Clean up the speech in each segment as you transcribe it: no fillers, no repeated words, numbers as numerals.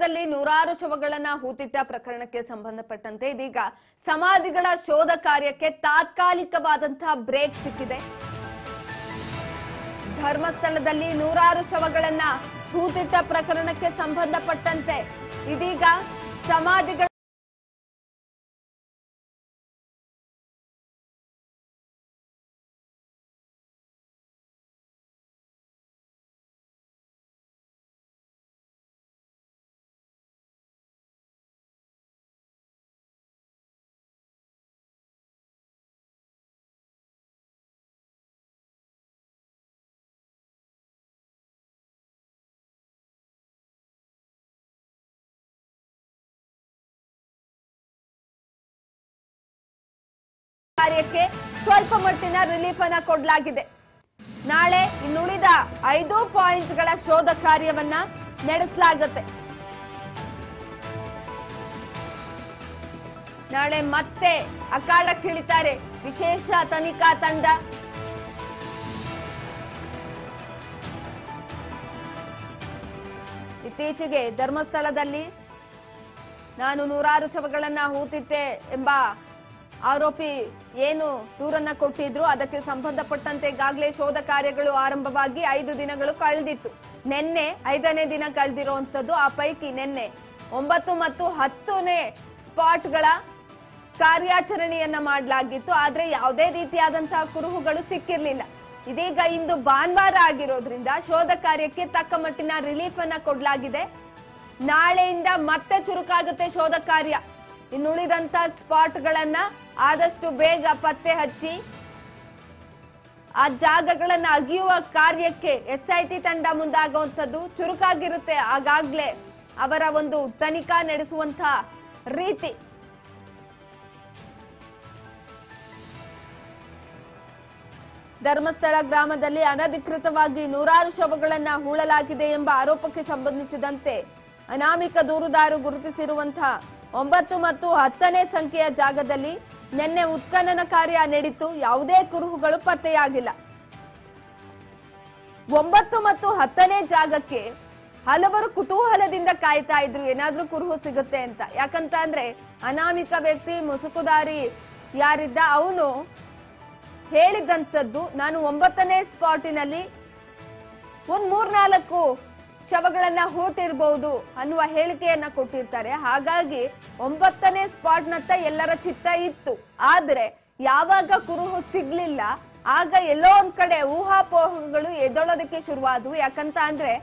ಧರ್ಮಸ್ಥಳದಲ್ಲಿ ನೂರಾರು ಶವಗಳನ್ನ ಹೂತಿಟ್ಟ ಪ್ರಕರಣಕ್ಕೆ ಸಂಬಂಧಪಟ್ಟಂತೆ ಇದೀಗ ಸಮಾಧಿಗಳ ಶೋಧ ಕಾರ್ಯಕ್ಕೆ ತಾತ್ಕಾಲಿಕವಾದಂತಹ ಬ್ರೇಕ್ ಸಿಕ್ಕಿದೆ. ಧರ್ಮಸ್ಥಳದಲ್ಲಿ ನೂರಾರು ಶವಗಳನ್ನ ಹೂತಿಟ್ಟ ಪ್ರಕರಣಕ್ಕೆ ಸಂಬಂಧಪಟ್ಟಂತೆ ಇದೀಗ ಸಮಾಧಿಗಳ ಕಾರ್ಯಕ್ಕೆ ಸ್ವಲ್ಪ ಮಟ್ಟಿನ ರಿಲೀಫ್ ಅನ್ನ ಕೊಡಲಾಗಿದೆ. ನಾಳೆ ಇನ್ನುಳಿದ 5 ಪಾಯಿಂಟ್ಗಳ ಶೋಧ ಕಾರ್ಯವನ್ನ ನಡೆಸಲಾಗುತ್ತೆ. ನಾಳೆ ಮತ್ತೆ ಅಖಾಡಕ್ಕಿಳಿತಾರೆ ವಿಶೇಷ ತನಿಖಾ ತಂಡ. ಇತ್ತೀಚೆಗೆ ಧರ್ಮಸ್ಥಳದಲ್ಲಿ ನಾನು ನೂರಾರು ಶವಗಳನ್ನ ಹೂತಿಟ್ಟೆ ಎಂಬ ಆರೋಪಿ ಏನು ದೂರನ್ನ ಕೊಟ್ಟಿದ್ರು ಅದಕ್ಕೆ ಸಂಬಂಧಪಟ್ಟಂತೆ ಈಗಾಗಲೇ ಶೋಧ ಕಾರ್ಯಗಳು ಆರಂಭವಾಗಿ 5 ದಿನಗಳು ಕಳೆದಿತ್ತು. ನಿನ್ನೆ 5ನೇ ದಿನ ಕಳೆದಿರುವಂತದ್ದು. ಆ ಪೈಕಿ ನಿನ್ನೆ 9 ಮತ್ತು 10ನೇ ಸ್ಪಾಟ್ಗಳ ಕಾರ್ಯಾಚರಣೆಯನ್ನ ಮಾಡಲಾಗಿತ್ತು. ಆದ್ರೆ ಯಾವುದೇ ರೀತಿಯಾದಂತಹ ಕುರುಹುಗಳು ಸಿಕ್ಕಿರ್ಲಿಲ್ಲ. ಇದೀಗ ಇಂದು ಭಾನುವಾರ ಆಗಿರೋದ್ರಿಂದ ಶೋಧ ಕಾರ್ಯಕ್ಕೆ ತಕ್ಕ ಮಟ್ಟಿನ ರಿಲೀಫ್ ಅನ್ನ ಕೊಡಲಾಗಿದೆ. ನಾಳೆಯಿಂದ ಮತ್ತೆ ಚುರುಕಾಗುತ್ತೆ ಶೋಧ ಕಾರ್ಯ. ಇನ್ನುಳಿದಂತ ಸ್ಪಾಟ್ಗಳನ್ನ ಆದಷ್ಟು ಬೇಗ ಪತ್ತೆ ಹಚ್ಚಿ ಆ ಜಾಗಗಳನ್ನ ಅಗಿಯುವ ಕಾರ್ಯಕ್ಕೆ ಎಸ್ಐಟಿ ತಂಡ ಮುಂದಾಗುವಂಥದ್ದು ಚುರುಕಾಗಿರುತ್ತೆ. ಆಗಾಗ್ಲೇ ಅವರ ಒಂದು ತನಿಖಾ ನಡೆಸುವಂತ ರೀತಿ. ಧರ್ಮಸ್ಥಳ ಗ್ರಾಮದಲ್ಲಿ ಅನಧಿಕೃತವಾಗಿ ನೂರಾರು ಶವಗಳನ್ನ ಹೂಳಲಾಗಿದೆ ಎಂಬ ಆರೋಪಕ್ಕೆ ಸಂಬಂಧಿಸಿದಂತೆ ಅನಾಮಿಕ ದೂರುದಾರರು ಗುರುತಿಸಿರುವಂತಹ 9 ಮತ್ತು 10ನೇ ಸಂಖ್ಯೆಯ ಜಾಗದಲ್ಲಿ ನಿನ್ನೆ ಉತ್ಖನನ ಕಾರ್ಯ ನಡೆಯಿತು. ಯಾವುದೇ ಕುರುಹುಗಳು ಪತ್ತೆಯಾಗಿಲ್ಲ. 9 ಮತ್ತು 10ನೇ ಜಾಗಕ್ಕೆ ಹಲವರು ಕುತೂಹಲದಿಂದ ಕಾಯ್ತಾ ಇದ್ರು ಏನಾದ್ರೂ ಕುರುಹು ಸಿಗುತ್ತೆ ಅಂತ. ಯಾಕಂತ ಅಂದ್ರೆ ಅನಾಮಿಕ ವ್ಯಕ್ತಿ ಮುಸುಕುದಾರಿ ಯಾರಿದ್ದ ಅವನು ಹೇಳಿದಂಥದ್ದು ನಾನು 9ನೇ ಸ್ಪಾಟಿನಲ್ಲಿ ಒಂದ್ 3-4 ಶವಗಳನ್ನ ಹೂತಿರ್ಬಹುದು ಅನ್ನುವ ಹೇಳಿಕೆಯನ್ನ ಕೊಟ್ಟಿರ್ತಾರೆ. ಹಾಗಾಗಿ 9ನೇ ಸ್ಪಾಟ್ನತ್ತ ಎಲ್ಲರ ಚಿತ್ತ ಇತ್ತು. ಆದ್ರೆ ಯಾವಾಗ ಕುರುಹು ಸಿಗ್ಲಿಲ್ಲ ಆಗ ಎಲ್ಲೋ ಒಂದ್ ಕಡೆ ಊಹಾಪೋಹಗಳು ಎದ್ದೊಳೋದಕ್ಕೆ ಶುರುವಾದವು. ಯಾಕಂತ ಅಂದ್ರೆ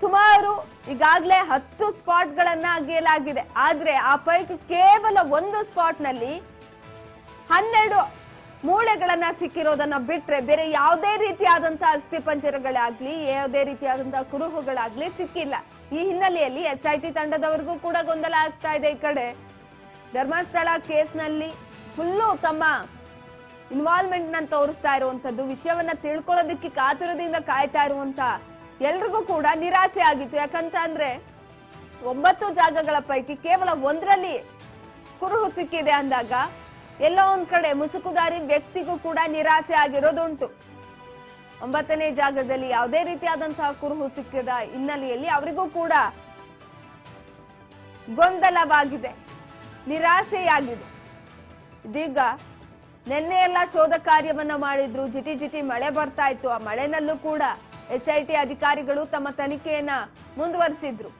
ಸುಮಾರು ಈಗಾಗ್ಲೇ 10 ಸ್ಪಾಟ್ಗಳನ್ನ ಅಗೆಯಲಾಗಿದೆ. ಆದ್ರೆ ಆ ಪೈಕಿ ಕೇವಲ 1 ಸ್ಪಾಟ್ನಲ್ಲಿ 12 ಮೂಳೆಗಳನ್ನ ಸಿಕ್ಕಿರೋದನ್ನ ಬಿಟ್ರೆ ಬೇರೆ ಯಾವುದೇ ರೀತಿಯಾದಂತಹ ಅಸ್ಥಿ ಪಂಜರಗಳಾಗ್ಲಿ ಯಾವುದೇ ರೀತಿಯಾದಂತಹ ಕುರುಹುಗಳಾಗ್ಲಿ ಸಿಕ್ಕಿಲ್ಲ. ಈ ಹಿನ್ನೆಲೆಯಲ್ಲಿ ಎಸ್ಐಟಿ ತಂಡದವರಿಗೂ ಕೂಡ ಗೊಂದಲ ಆಗ್ತಾ ಇದೆ. ಈ ಕಡೆ ಧರ್ಮಸ್ಥಳ ಕೇಸ್ನಲ್ಲಿ ಫುಲ್ಲು ತಮ್ಮ ಇನ್ವಾಲ್ವ್ಮೆಂಟ್ ನ ತೋರಿಸ್ತಾ ಇರುವಂತದ್ದು, ವಿಷಯವನ್ನ ತಿಳ್ಕೊಳ್ಳೋದಕ್ಕೆ ಕಾತುರದಿಂದ ಕಾಯ್ತಾ ಇರುವಂತ ಎಲ್ರಿಗೂ ಕೂಡ ನಿರಾಸೆ ಆಗಿತ್ತು. ಯಾಕಂತ ಅಂದ್ರೆ 9 ಜಾಗಗಳ ಪೈಕಿ ಕೇವಲ 1ರಲ್ಲಿ ಕುರುಹು ಸಿಕ್ಕಿದೆ ಅಂದಾಗ ಎಲ್ಲೋ ಒಂದ್ ಕಡೆ ಮುಸುಕುದಾರಿ ವ್ಯಕ್ತಿಗೂ ಕೂಡ ನಿರಾಸೆ ಆಗಿರೋದುಂಟು. 9ನೇ ಜಾಗದಲ್ಲಿ ಯಾವುದೇ ರೀತಿಯಾದಂತಹ ಕುರುಹು ಸಿಕ್ಕಿದ ಹಿನ್ನೆಲೆಯಲ್ಲಿ ಅವರಿಗೂ ಕೂಡ ಗೊಂದಲವಾಗಿದೆ, ನಿರಾಸೆಯಾಗಿದೆ. ಇದೀಗ ನಿನ್ನೆ ಎಲ್ಲ ಶೋಧ ಕಾರ್ಯವನ್ನ ಮಾಡಿದ್ರು. ಜಿಟಿ ಮಳೆ ಬರ್ತಾ ಇತ್ತು. ಆ ಮಳೆನಲ್ಲೂ ಕೂಡ ಎಸ್ಐಟಿ ಅಧಿಕಾರಿಗಳು ತಮ್ಮ ತನಿಖೆಯನ್ನ ಮುಂದುವರಿಸಿದ್ರು.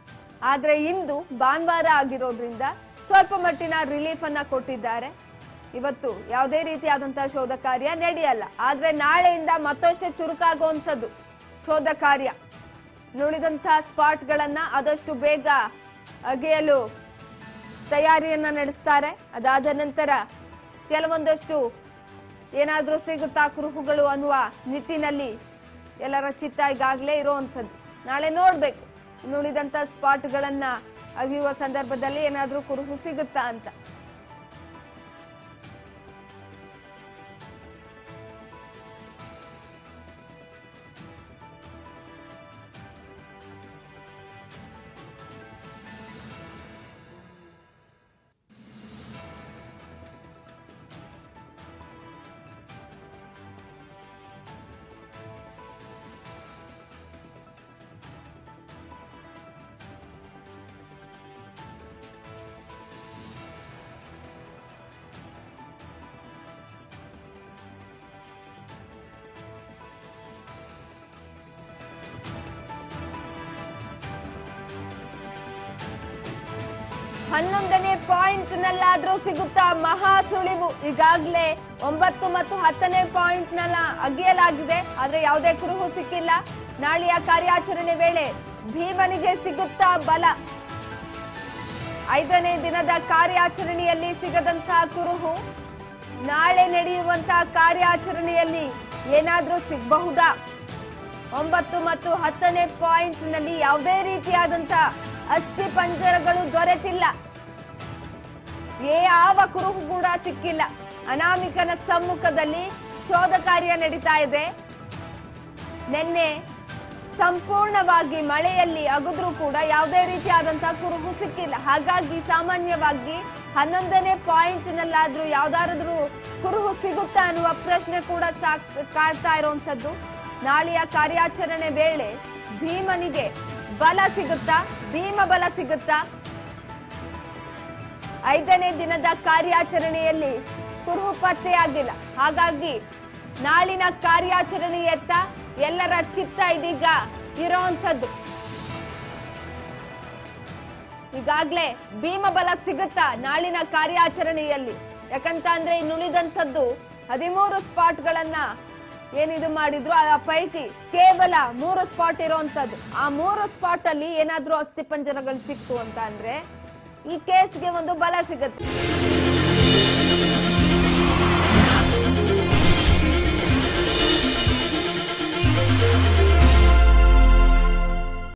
ಆದ್ರೆ ಇಂದು ಭಾನುವಾರ ಆಗಿರೋದ್ರಿಂದ ಸ್ವಲ್ಪ ಮಟ್ಟಿನ ರಿಲೀಫ್ ಅನ್ನ ಕೊಟ್ಟಿದ್ದಾರೆ. ಇವತ್ತು ಯಾವುದೇ ರೀತಿಯಾದಂತಹ ಶೋಧ ಕಾರ್ಯ ನಡೆಯಲ್ಲ. ಆದ್ರೆ ನಾಳೆಯಿಂದ ಮತ್ತಷ್ಟು ಚುರುಕಾಗುವಂಥದ್ದು ಶೋಧ ಕಾರ್ಯ. ನುಳಿದಂತಹ ಸ್ಪಾಟ್ಗಳನ್ನ ಆದಷ್ಟು ಬೇಗ ಅಗೆಯಲು ತಯಾರಿಯನ್ನ ನಡೆಸ್ತಾರೆ. ಅದಾದ ನಂತರ ಕೆಲವೊಂದಷ್ಟು ಏನಾದ್ರೂ ಸಿಗುತ್ತಾ ಕುರುಹುಗಳು ಅನ್ನುವ ನಿಟ್ಟಿನಲ್ಲಿ ಎಲ್ಲರ ಚಿತ್ತ ಈಗಾಗಲೇ ಇರುವಂಥದ್ದು. ನಾಳೆ ನೋಡ್ಬೇಕು ನುಳಿದಂತಹ ಸ್ಪಾಟ್ಗಳನ್ನ ಅಗೆಯುವ ಸಂದರ್ಭದಲ್ಲಿ ಏನಾದ್ರೂ ಕುರುಹು ಸಿಗುತ್ತಾ ಅಂತ. 11ನೇ ಪಾಯಿಂಟ್ ನಲ್ಲಾದ್ರೂ ಸಿಗುತ್ತಾ ಮಹಾ ಸುಳಿವು. ಈಗಾಗಲೇ 9 ಮತ್ತು 10ನೇ ಪಾಯಿಂಟ್ ನಲ್ಲ ಅಗೆಯಲಾಗಿದೆ, ಆದ್ರೆ ಯಾವುದೇ ಕುರುಹು ಸಿಕ್ಕಿಲ್ಲ. ನಾಳೆಯ ಕಾರ್ಯಾಚರಣೆ ವೇಳೆ ಭೀಮನಿಗೆ ಸಿಗುತ್ತಾ ಬಲ? 5ನೇ ದಿನದ ಕಾರ್ಯಾಚರಣೆಯಲ್ಲಿ ಸಿಗದಂತಹ ಕುರುಹು ನಾಳೆ ನಡೆಯುವಂತಹ ಕಾರ್ಯಾಚರಣೆಯಲ್ಲಿ ಏನಾದ್ರೂ ಸಿಗಬಹುದಾ? 9 ಮತ್ತು 10ನೇ ಪಾಯಿಂಟ್ ನಲ್ಲಿ ಯಾವುದೇ ರೀತಿಯಾದಂತಹ ಅಸ್ಥಿ ಪಂಜರಗಳು ದೊರೆತಿಲ್ಲ, ಯಾವ ಕುರುಹು ಕೂಡ ಸಿಕ್ಕಿಲ್ಲ. ಅನಾಮಿಕನ ಸಮ್ಮುಖದಲ್ಲಿ ಶೋಧ ಕಾರ್ಯ ನಡೀತಾ ಇದೆ. ನಿನ್ನೆ ಸಂಪೂರ್ಣವಾಗಿ ಮಳೆಯಲ್ಲಿ ಅಗದ್ರೂ ಕೂಡ ಯಾವುದೇ ರೀತಿಯಾದಂತಹ ಕುರುಹು ಸಿಕ್ಕಿಲ್ಲ. ಹಾಗಾಗಿ ಸಾಮಾನ್ಯವಾಗಿ 11ನೇ ಪಾಯಿಂಟ್ ನಲ್ಲಾದ್ರೂ ಯಾವ್ದಾದ್ರೂ ಕುರುಹು ಸಿಗುತ್ತಾ ಅನ್ನುವ ಪ್ರಶ್ನೆ ಕೂಡ ಕಾಡ್ತಾ ಇರುವಂತದ್ದು. ನಾಳೆಯ ಕಾರ್ಯಾಚರಣೆ ವೇಳೆ ಭೀಮನಿಗೆ ಬಲ ಸಿಗುತ್ತಾ? ಭೀಮ ಬಲ ಸಿಗುತ್ತಾ? 5ನೇ ದಿನದ ಕಾರ್ಯಾಚರಣೆಯಲ್ಲಿ ಕುರುಹು ಪತ್ತೆಯಾಗಿಲ್ಲ. ಹಾಗಾಗಿ ನಾಳಿನ ಕಾರ್ಯಾಚರಣೆಯತ್ತ ಎಲ್ಲರ ಚಿತ್ತ ಇದೀಗ ಇರೋಂಥದ್ದು. ಈಗಾಗ್ಲೇ ಭೀಮ ಬಲ ಸಿಗುತ್ತಾ ನಾಳಿನ ಕಾರ್ಯಾಚರಣೆಯಲ್ಲಿ? ಯಾಕಂತ ಅಂದ್ರೆ ಇನ್ನುಳಿದಂಥದ್ದು 13 ಸ್ಪಾಟ್ಗಳನ್ನ ಏನಿದು ಮಾಡಿದ್ರು, ಆ ಪೈಕಿ ಕೇವಲ 3 ಸ್ಪಾಟ್ ಇರೋಂಥದ್ದು. ಆ 3 ಸ್ಪಾಟ್ ಅಲ್ಲಿ ಏನಾದ್ರೂ ಅಸ್ಥಿ ಪಂಜರಗಳು ಸಿಕ್ತು ಅಂತ ಅಂದ್ರೆ ಈ ಕೇಸ್ಗೆ ಒಂದು ಬಲ ಸಿಗುತ್ತೆ.